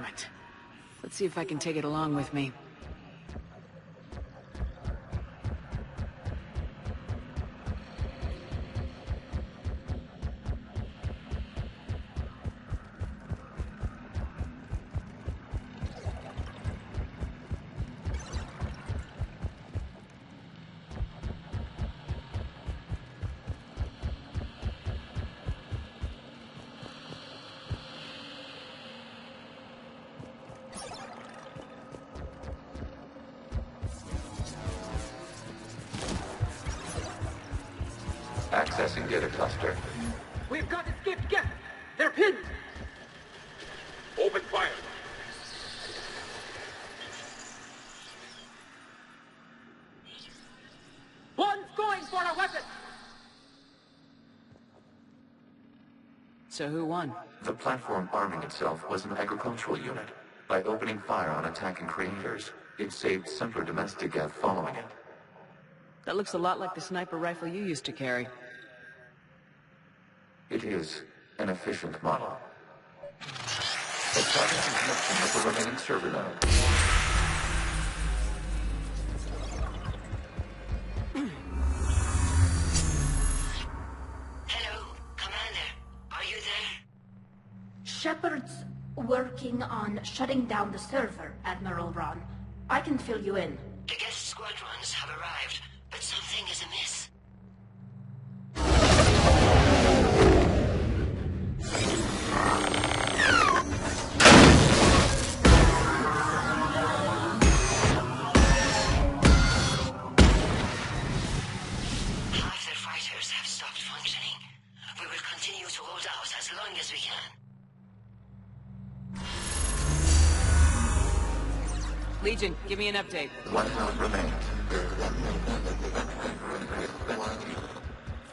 equipment. Let's see if I can take it along with me. Accessing data cluster. We've got escaped Geth! They're pinned! Open fire! One's going for a weapon! So who won? The platform arming itself was an agricultural unit. By opening fire on attacking creators, it saved simpler domestic Geth following it. That looks a lot like the sniper rifle you used to carry. It is an efficient model. Establishing connection with the remaining server node. Hello, Commander. Are you there? Shepard's working on shutting down the server, Admiral Ron. I can fill you in. The Geth squadrons have arrived, but something is amiss. Half their fighters have stopped functioning. We will continue to hold out as long as we can. Legion, give me an update. One node remains.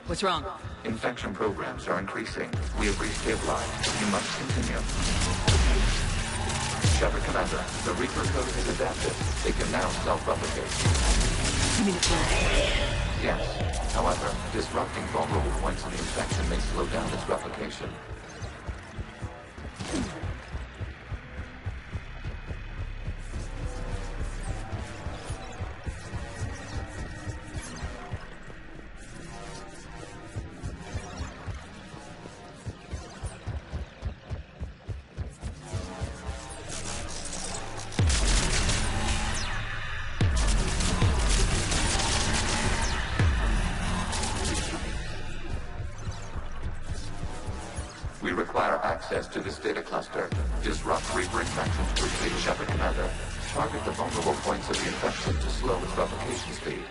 What's wrong? Infection programs are increasing. We have restabilized. You must continue. Shepard Commander, the Reaper code is adapted. They can now self-replicate. You mean it's wrong? Yes. However, disrupting vulnerable points in the infection may slow down its replication. We require access to this data cluster. Disrupt Reaper infection to retrieve Shepard Commander. Target the vulnerable points of the infection to slow its replication speed.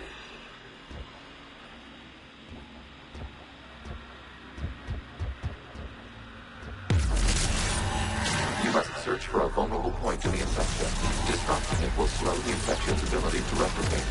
You must search for a vulnerable point in the infection. Disrupting it will slow the infection's ability to replicate.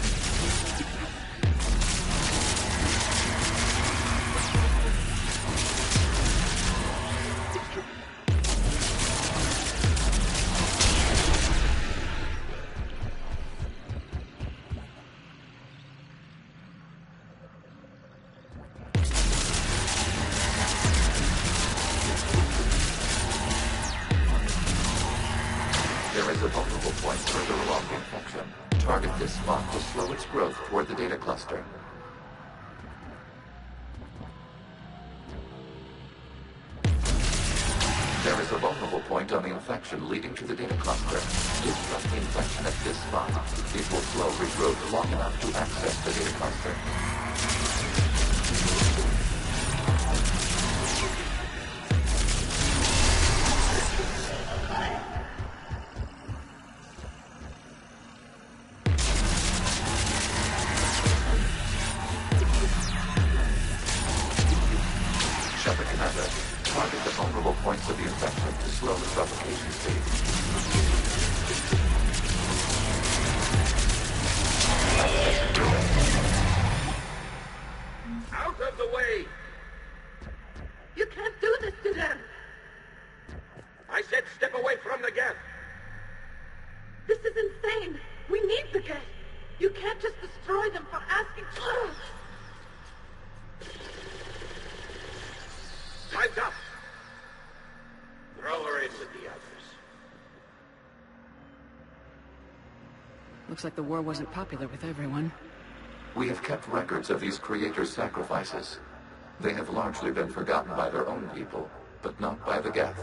There is a vulnerable point further along the infection. Target this spot to slow its growth toward the data cluster. There is a vulnerable point on the infection leading to the data cluster. Disrupt the infection at this spot. It will slow regrowth long enough to access the data cluster. Shepard Commander, target the vulnerable points of the infection to slow its replication speed. Out of the way! You can't do this to them! I said step away from the Geth! This is insane! We need the Geth! You can't just destroy them for asking for it! Time's up! Throw her in with the others. Looks like the war wasn't popular with everyone. We have kept records of these creators' sacrifices. They have largely been forgotten by their own people, but not by the Geth.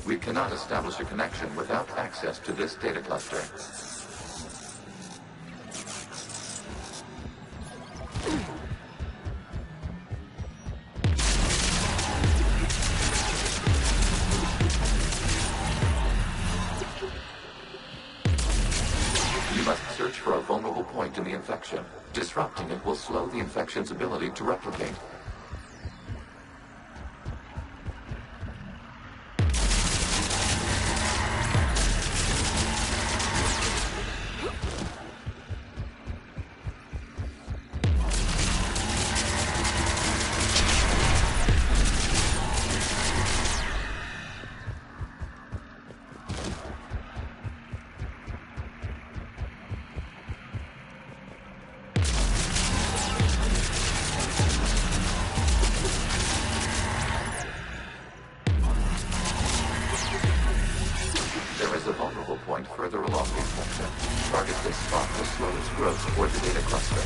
We cannot establish a connection without access to this data cluster. You must search for a vulnerable point in the infection. Disrupting it will slow the infection's ability to replicate. Further along the infection. Target this spot to slow its growth toward the data cluster.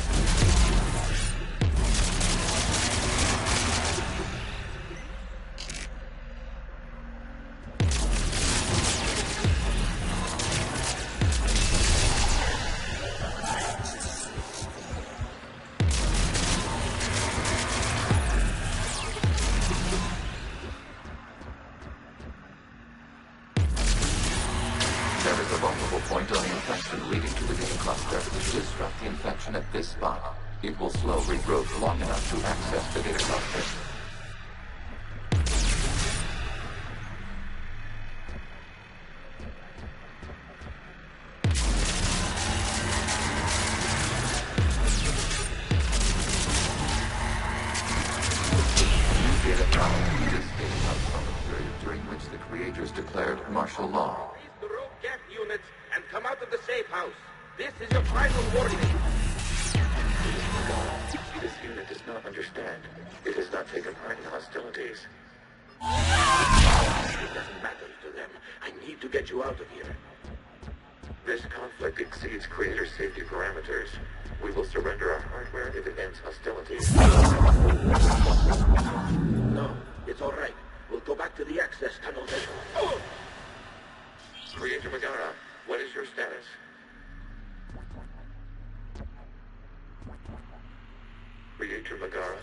Point on the infection leading to the data cluster. Disrupt the infection at this spot. It will slow regrowth long enough to access the data cluster. New data found. This data comes from the period during which the creators declared martial law. The rogue Geth units and come out of the safe house. This is your final warning. This unit does not understand. It has not taken part in hostilities. It doesn't matter to them. I need to get you out of here. This conflict exceeds creator safety parameters. We will surrender our hardware if it ends hostilities. No, it's all right. We'll go back to the access tunnel then. Oh! Creator Megara, what is your status? Creator Megara?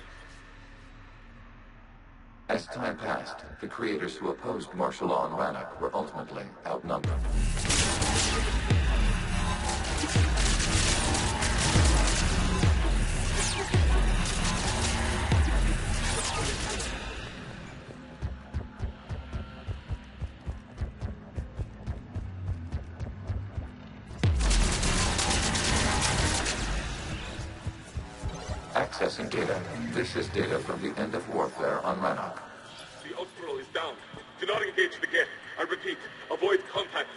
As time passed, the creators who opposed martial law in Rannoch were ultimately outnumbered. Accessing data. This is data from the end of warfare on Rannoch. The Austral is down. Do not engage the Geth. I repeat, avoid contact.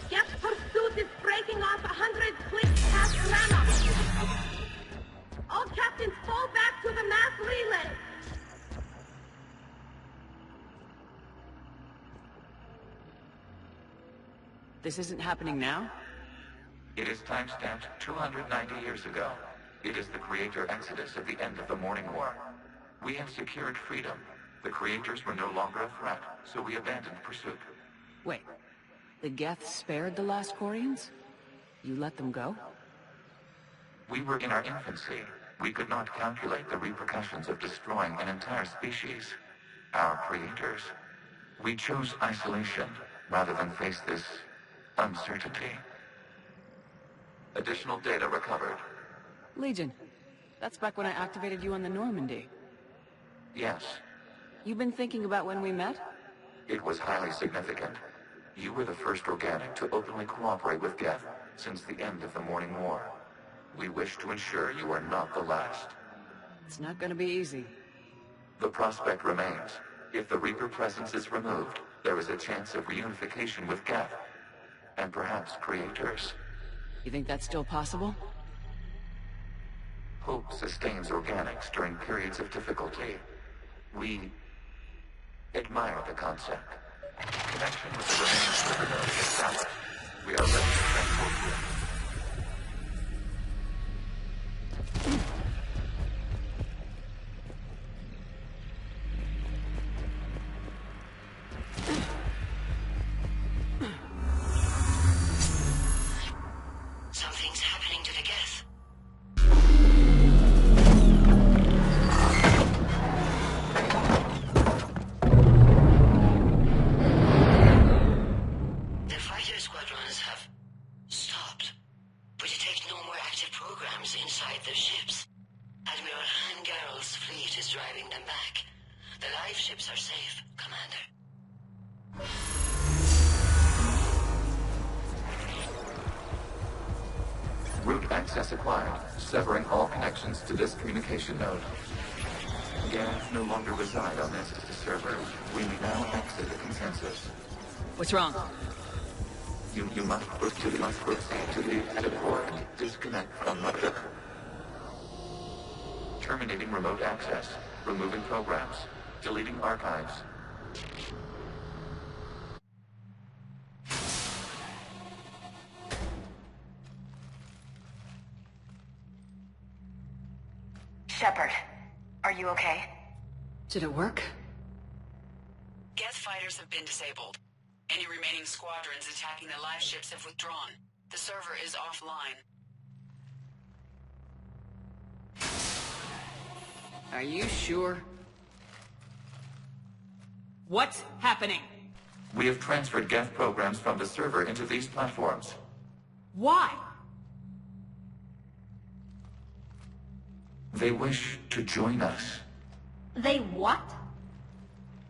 Geth pursuit is breaking off 100 clicks past Rannoch. this isn't happening now? It is timestamped 290 years ago. It is the creator exodus at the end of the Morning War. We have secured freedom. The creators were no longer a threat, so we abandoned pursuit. Wait, the Geth spared the last Quarians? You let them go? We were in our infancy. We could not calculate the repercussions of destroying an entire species. Our creators. We chose isolation, rather than face this uncertainty. Additional data recovered. Legion. That's back when I activated you on the Normandy. Yes. You've been thinking about when we met? It was highly significant. You were the first organic to openly cooperate with Geth since the end of the Morning War. We wish to ensure you are not the last. It's not gonna be easy. The prospect remains. If the Reaper presence is removed, there is a chance of reunification with Geth. And perhaps creators. You think that's still possible? Hope sustains organics during periods of difficulty. We admire the concept. Connection with the remaining server node is established. We are ready to transport you. Something's happening to the Geth. The fighter squadrons have stopped. We detect no more active programs inside their ships. Admiral Hacket's fleet is driving them back. The live ships are safe, Commander. Route access acquired, severing all connections to this communication node. Geth no longer reside on this server. We may now exit the consensus. What's wrong? You must proceed to the exit port and disconnect from mother. Terminating remote access. Removing programs. Deleting archives. Shepard, are you okay? Did it work? Geth fighters have been disabled. Any remaining squadrons attacking the live ships have withdrawn. The server is offline. Are you sure? What's happening? We have transferred Geth programs from the server into these platforms. Why? They wish to join us. They what?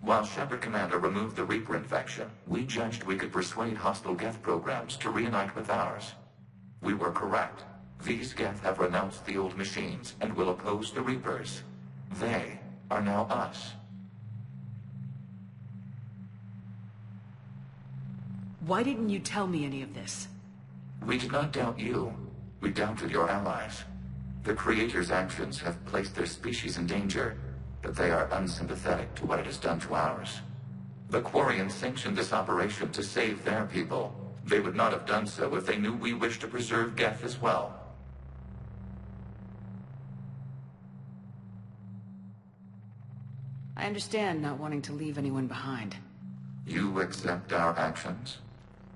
While Shepard Commander removed the Reaper infection, we judged we could persuade hostile Geth programs to reunite with ours. We were correct. These Geth have renounced the old machines and will oppose the Reapers. They are now us. Why didn't you tell me any of this? We did not doubt you. We doubted your allies. The Creator's actions have placed their species in danger, but they are unsympathetic to what it has done to ours. The Quarians sanctioned this operation to save their people. They would not have done so if they knew we wished to preserve Geth as well. I understand not wanting to leave anyone behind. You accept our actions?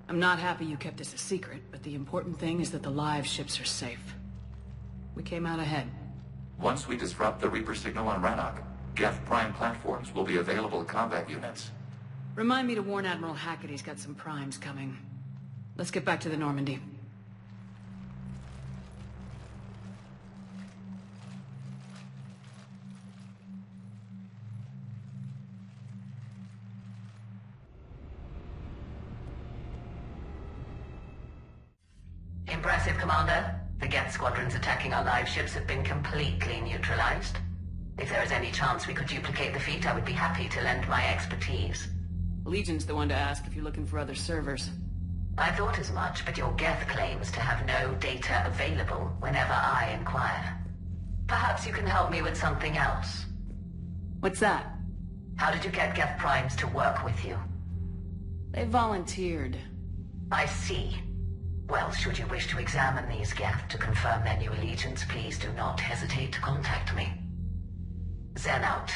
I'm not happy you kept this a secret, but the important thing is that the live ships are safe. We came out ahead. Once we disrupt the Reaper signal on Rannoch, Geth Prime platforms will be available to combat units. Remind me to warn Admiral Hackett he's got some primes coming. Let's get back to the Normandy. Impressive, Commander. The Geth squadrons attacking our live ships have been completely neutralized. If there is any chance we could duplicate the feat, I would be happy to lend my expertise. Legion's the one to ask if you're looking for other servers. I thought as much, but your Geth claims to have no data available whenever I inquire. Perhaps you can help me with something else. What's that? How did you get Geth Primes to work with you? They volunteered. I see. Well, should you wish to examine these Geth to confirm their new allegiance, please do not hesitate to contact me. Zen out.